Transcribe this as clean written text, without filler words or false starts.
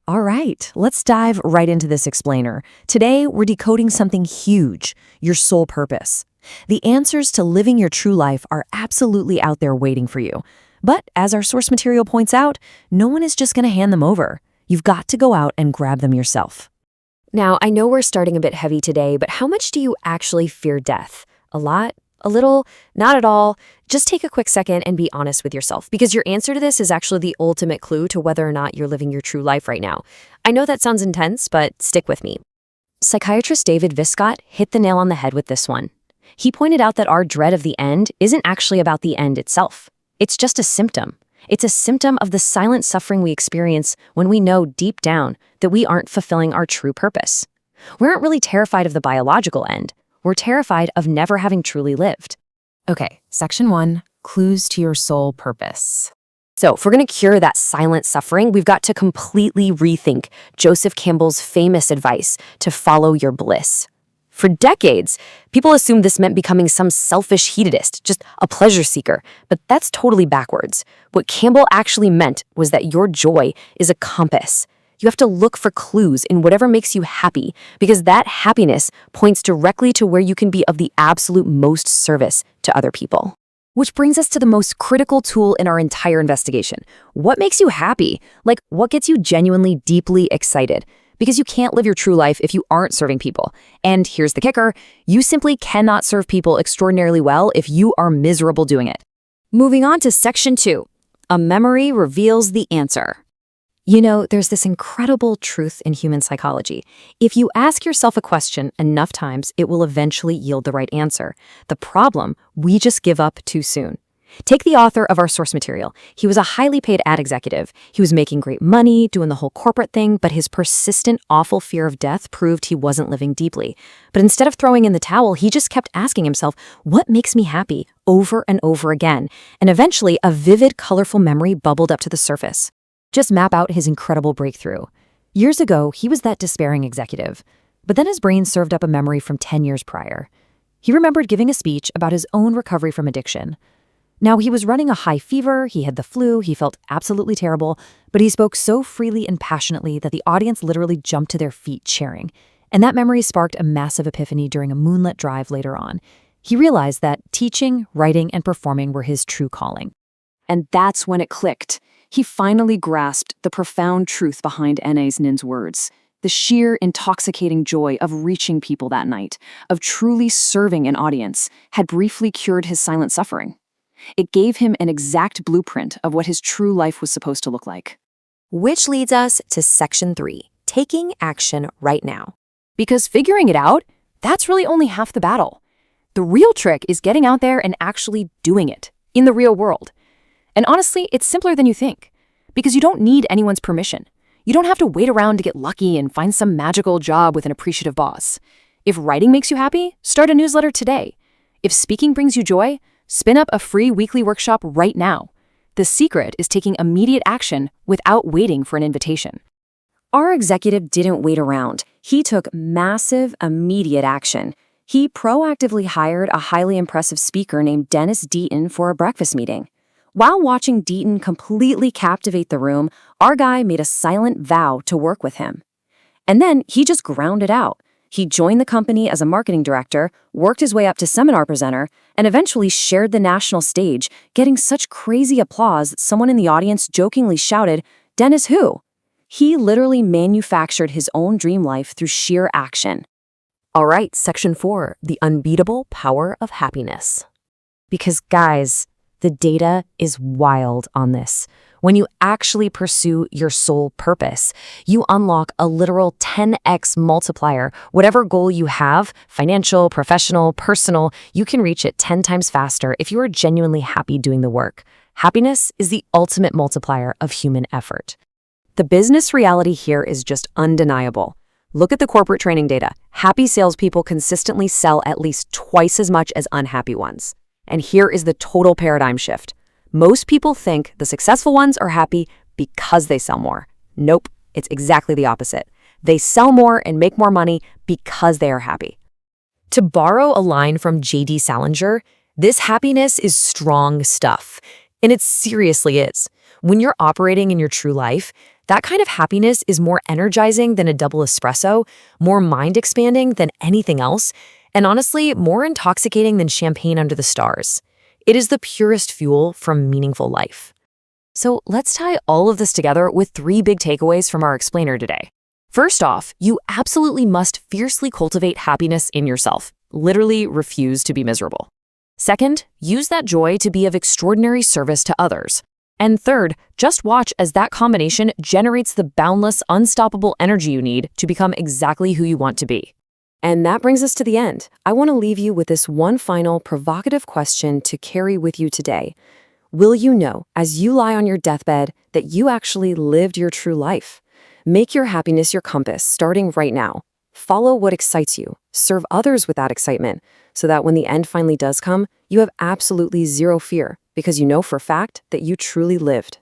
All right, let's dive right into this explainer. Today, we're decoding something huge, your soul purpose. The answers to living your true life are absolutely out there waiting for you. But as our source material points out, no one is just going to hand them over. You've got to go out and grab them yourself. Now, I know we're starting a bit heavy today, but how much do you actually fear death? A lot? A little? Not at all? Just take a quick second and be honest with yourself, because your answer to this is actually the ultimate clue to whether or not you're living your true life right now. I know that sounds intense, but stick with me. Psychiatrist David Viscott hit the nail on the head with this one. He pointed out that our dread of the end isn't actually about the end itself. It's just a symptom. It's a symptom of the silent suffering we experience when we know deep down that we aren't fulfilling our true purpose. We aren't really terrified of the biological end. We're terrified of never having truly lived. Okay, section 1, clues to your soul purpose. So if we're going to cure that silent suffering, we've got to completely rethink Joseph Campbell's famous advice to follow your bliss. For decades, people assumed this meant becoming some selfish hedonist, just a pleasure seeker, but that's totally backwards. What Campbell actually meant was that your joy is a compass. You have to look for clues in whatever makes you happy, because that happiness points directly to where you can be of the absolute most service to other people. Which brings us to the most critical tool in our entire investigation. What makes you happy? Like, what gets you genuinely, deeply excited? Because you can't live your true life if you aren't serving people. And here's the kicker, you simply cannot serve people extraordinarily well if you are miserable doing it. Moving on to section 2, a memory reveals the answer. You know, there's this incredible truth in human psychology. If you ask yourself a question enough times, it will eventually yield the right answer. The problem, we just give up too soon. Take the author of our source material. He was a highly paid ad executive. He was making great money, doing the whole corporate thing, but his persistent, awful fear of death proved he wasn't living deeply. But instead of throwing in the towel, he just kept asking himself, what makes me happy, over and over again? And eventually, a vivid, colorful memory bubbled up to the surface. Just map out his incredible breakthrough. Years ago, he was that despairing executive. But then his brain served up a memory from 10 years prior. He remembered giving a speech about his own recovery from addiction. Now, he was running a high fever, he had the flu, he felt absolutely terrible, but he spoke so freely and passionately that the audience literally jumped to their feet cheering. And that memory sparked a massive epiphany during a moonlit drive later on. He realized that teaching, writing, and performing were his true calling. And that's when it clicked. He finally grasped the profound truth behind Anais Nin's words. The sheer intoxicating joy of reaching people that night, of truly serving an audience, had briefly cured his silent suffering. It gave him an exact blueprint of what his true life was supposed to look like. Which leads us to section 3, taking action right now. Because figuring it out, that's really only half the battle. The real trick is getting out there and actually doing it, in the real world. And honestly, it's simpler than you think, because you don't need anyone's permission. You don't have to wait around to get lucky and find some magical job with an appreciative boss. If writing makes you happy, start a newsletter today. If speaking brings you joy, spin up a free weekly workshop right now. The secret is taking immediate action without waiting for an invitation. Our executive didn't wait around. He took massive, immediate action. He proactively hired a highly impressive speaker named Dennis Deaton for a breakfast meeting. While watching Deaton completely captivate the room, our guy made a silent vow to work with him. And then he just ground it out. He joined the company as a marketing director, worked his way up to seminar presenter, and eventually shared the national stage, getting such crazy applause that someone in the audience jokingly shouted, "Dennis who?" He literally manufactured his own dream life through sheer action. All right, section 4, the unbeatable power of happiness. Because guys, the data is wild on this. When you actually pursue your soul purpose, you unlock a literal 10x multiplier. Whatever goal you have, financial, professional, personal, you can reach it 10 times faster if you are genuinely happy doing the work. Happiness is the ultimate multiplier of human effort. The business reality here is just undeniable. Look at the corporate training data. Happy salespeople consistently sell at least twice as much as unhappy ones. And here is the total paradigm shift. Most people think the successful ones are happy because they sell more. Nope, it's exactly the opposite. They sell more and make more money because they are happy. To borrow a line from J.D. Salinger, this happiness is strong stuff. And it seriously is. When you're operating in your true life, That kind of happiness is more energizing than a double espresso, more mind-expanding than anything else, and honestly, more intoxicating than champagne under the stars. It is the purest fuel from meaningful life. So let's tie all of this together with 3 big takeaways from our explainer today. First off, you absolutely must fiercely cultivate happiness in yourself. Literally refuse to be miserable. Second, use that joy to be of extraordinary service to others. And third, just watch as that combination generates the boundless, unstoppable energy you need to become exactly who you want to be. And that brings us to the end. I want to leave you with this one final provocative question to carry with you today. Will you know, as you lie on your deathbed, that you actually lived your true life? Make your happiness your compass, starting right now. Follow what excites you. Serve others with that excitement, so that when the end finally does come, you have absolutely zero fear, because you know for a fact that you truly lived.